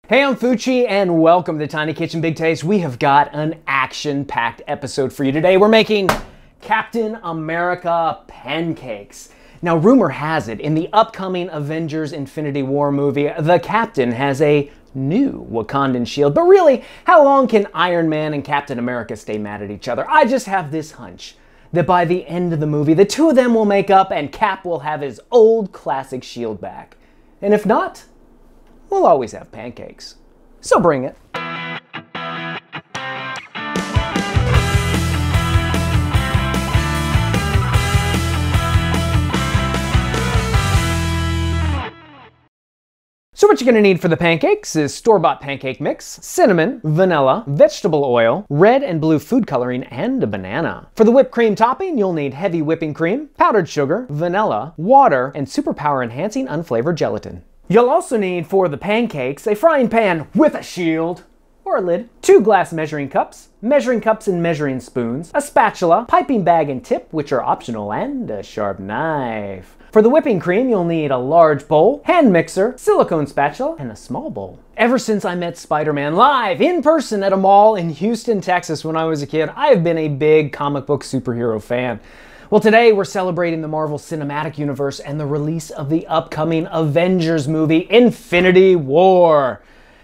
Hey, I'm Fucci and welcome to Tiny Kitchen Big Taste. We have got an action-packed episode for you today. We're making Captain America pancakes. Now, rumor has it, in the upcoming Avengers Infinity War movie, the Captain has a new Wakandan shield. But really, how long can Iron Man and Captain America stay mad at each other? I just have this hunch that by the end of the movie, the two of them will make up and Cap will have his old classic shield back. And if not, we'll always have pancakes. So bring it. So what you're gonna need for the pancakes is store-bought pancake mix, cinnamon, vanilla, vegetable oil, red and blue food coloring, and a banana. For the whipped cream topping, you'll need heavy whipping cream, powdered sugar, vanilla, water, and superpower enhancing unflavored gelatin. You'll also need for the pancakes a frying pan with a shield or a lid, 2 glass measuring cups and measuring spoons, a spatula, piping bag and tip, which are optional, and a sharp knife. For the whipping cream, you'll need a large bowl, hand mixer, silicone spatula, and a small bowl. Ever since I met Spider-Man live in person at a mall in Houston, Texas when I was a kid, I have been a big comic book superhero fan. Well, today we're celebrating the Marvel Cinematic Universe and the release of the upcoming Avengers movie, Infinity War.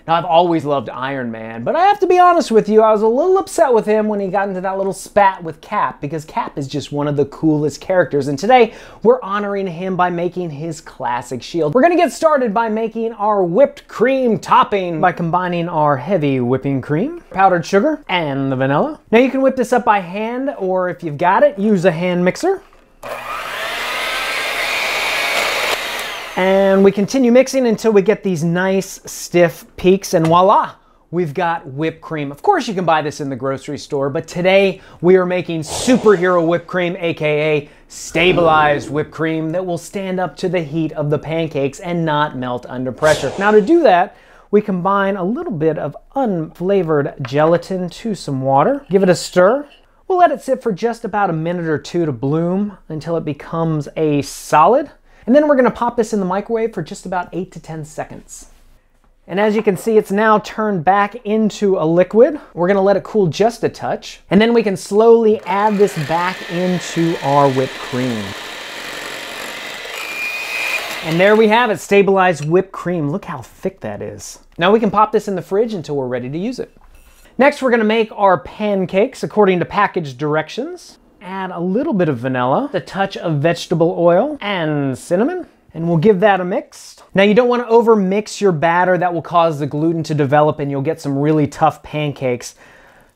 Now, I've always loved Iron Man, but I have to be honest with you, I was a little upset with him when he got into that little spat with Cap, because Cap is just one of the coolest characters, and today we're honoring him by making his classic shield. We're gonna get started by making our whipped cream topping by combining our heavy whipping cream, powdered sugar, and the vanilla. Now you can whip this up by hand, or if you've got it, use a hand mixer. And we continue mixing until we get these nice stiff peaks, and voila, we've got whipped cream. Of course you can buy this in the grocery store, but today we are making superhero whipped cream, aka stabilized whipped cream, that will stand up to the heat of the pancakes and not melt under pressure. Now to do that, we combine a little bit of unflavored gelatin to some water, give it a stir. We'll let it sit for just about a minute or two to bloom until it becomes a solid. And then we're gonna pop this in the microwave for just about 8 to 10 seconds. And as you can see, it's now turned back into a liquid. We're gonna let it cool just a touch. And then we can slowly add this back into our whipped cream. And there we have it, stabilized whipped cream. Look how thick that is. Now we can pop this in the fridge until we're ready to use it. Next, we're gonna make our pancakes according to package directions. Add a little bit of vanilla, a touch of vegetable oil, and cinnamon, and we'll give that a mix. Now you don't want to over mix your batter, that will cause the gluten to develop and you'll get some really tough pancakes.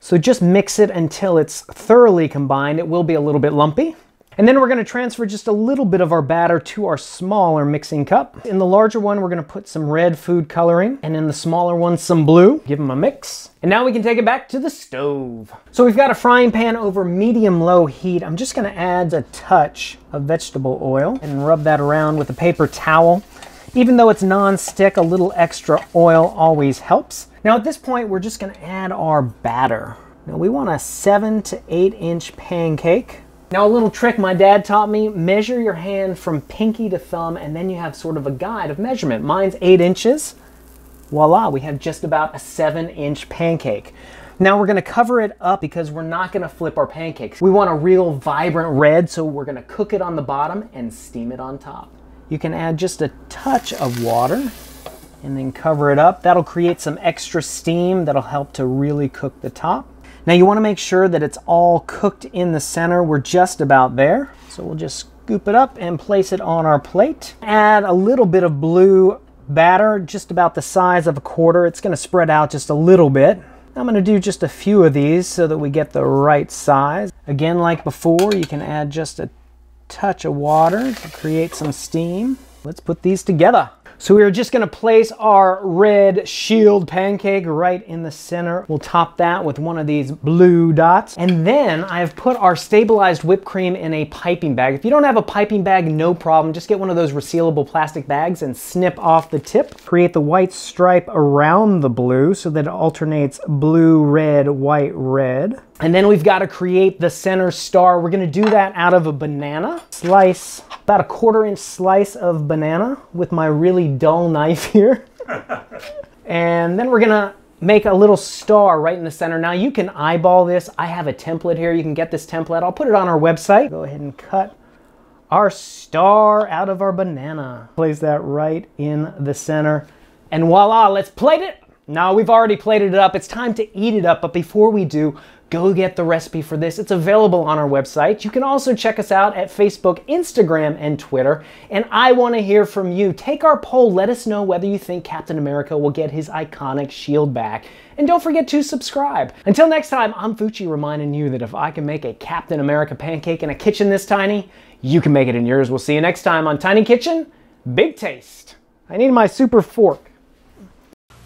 So just mix it until it's thoroughly combined. It will be a little bit lumpy. And then we're going to transfer just a little bit of our batter to our smaller mixing cup. In the larger one, we're going to put some red food coloring, and in the smaller one, some blue. Give them a mix. And now we can take it back to the stove. So we've got a frying pan over medium-low heat. I'm just going to add a touch of vegetable oil and rub that around with a paper towel. Even though it's non-stick, a little extra oil always helps. Now at this point, we're just going to add our batter. Now we want a 7 to 8 inch pancake. Now a little trick my dad taught me, measure your hand from pinky to thumb and then you have sort of a guide of measurement. Mine's 8 inches. Voila, we have just about a 7-inch pancake. Now we're gonna cover it up because we're not gonna flip our pancakes. We want a real vibrant red, so we're gonna cook it on the bottom and steam it on top. You can add just a touch of water and then cover it up. That'll create some extra steam that'll help to really cook the top. Now you want to make sure that it's all cooked in the center. We're just about there. So we'll just scoop it up and place it on our plate. Add a little bit of blue batter, just about the size of a quarter. It's going to spread out just a little bit. I'm going to do just a few of these so that we get the right size. Again, like before, you can add just a touch of water to create some steam. Let's put these together. So we're just gonna place our red shield pancake right in the center. We'll top that with one of these blue dots. And then I've put our stabilized whipped cream in a piping bag. If you don't have a piping bag, no problem. Just get one of those resealable plastic bags and snip off the tip. Create the white stripe around the blue so that it alternates blue, red, white, red. And then we've got to create the center star. We're going to do that out of a banana. Slice about a 1/4 inch slice of banana with my really dull knife here. And then we're gonna make a little star right in the center. Now you can eyeball this. I have a template here. You can get this template. I'll put it on our website. Go ahead and cut our star out of our banana. Place that right in the center. And voila, let's plate it. Now we've already plated it up. It's time to eat it up. But before we do, go get the recipe for this. It's available on our website. You can also check us out at Facebook, Instagram, and Twitter. And I want to hear from you. Take our poll. Let us know whether you think Captain America will get his iconic shield back. And don't forget to subscribe. Until next time, I'm Fucci reminding you that if I can make a Captain America pancake in a kitchen this tiny, you can make it in yours. We'll see you next time on Tiny Kitchen, Big Taste. I need my super fork.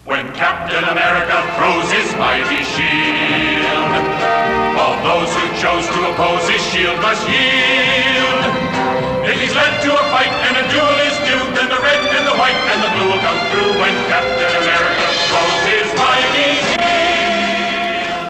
When Captain America throws his mighty shield, all those who chose to oppose his shield must yield. If he's led to a fight and a duel is due, then the red and the white and the blue will come through when Captain America throws